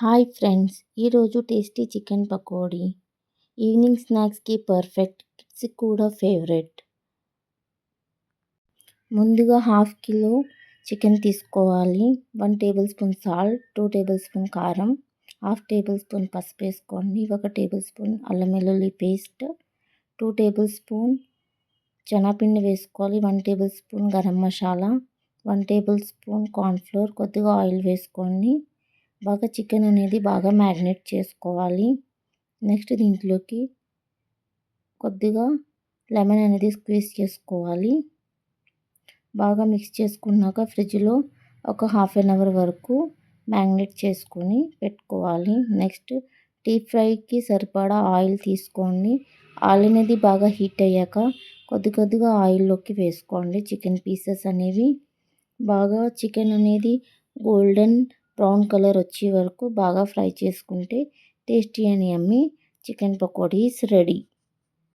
Hi friends, ఈరోజు tasty chicken pakoda evening స్నాక్స్కి perfect, కిడ్స్కి కూడా ఫేవరెట్. ముందుగా హాఫ్ కిలో చికెన్ తీసుకోవాలి. 1 tablespoon salt, 2 tablespoon కారం, హాఫ్ టేబుల్ స్పూన్ పసుపు వేసుకోండి. 1 టేబుల్ స్పూన్ అల్లం వెల్లుల్లి పేస్ట్, 2 టేబుల్ స్పూన్ శనగపిండి వేసుకోవాలి. 1 table spoon garam masala, 1 table spoon cornflour, కొద్దిగా ఆయిల్ వేసుకోండి. బాగా చికెన్ అనేది బాగా మ్యారినేట్ చేసుకోవాలి. నెక్స్ట్ దీంట్లోకి కొద్దిగా లెమన్ అనేది స్క్వీజ్ చేసుకోవాలి. బాగా మిక్స్ చేసుకున్నాక ఫ్రిడ్జ్లో ఒక హాఫ్ అన్ అవర్ వరకు మ్యారినేట్ చేసుకొని పెట్టుకోవాలి. నెక్స్ట్ డీప్ ఫ్రైకి సరిపడా ఆయిల్ తీసుకోండి. ఆయిల్ అనేది బాగా హీట్ అయ్యాక కొద్దిగా ఆయిల్లోకి వేసుకోండి చికెన్ పీసెస్ అనేవి. బాగా చికెన్ అనేది గోల్డెన్ బ్రౌన్ కలర్ వచ్చే వరకు బాగా ఫ్రై చేసుకుంటే tasty and yummy chicken pakodi is ready.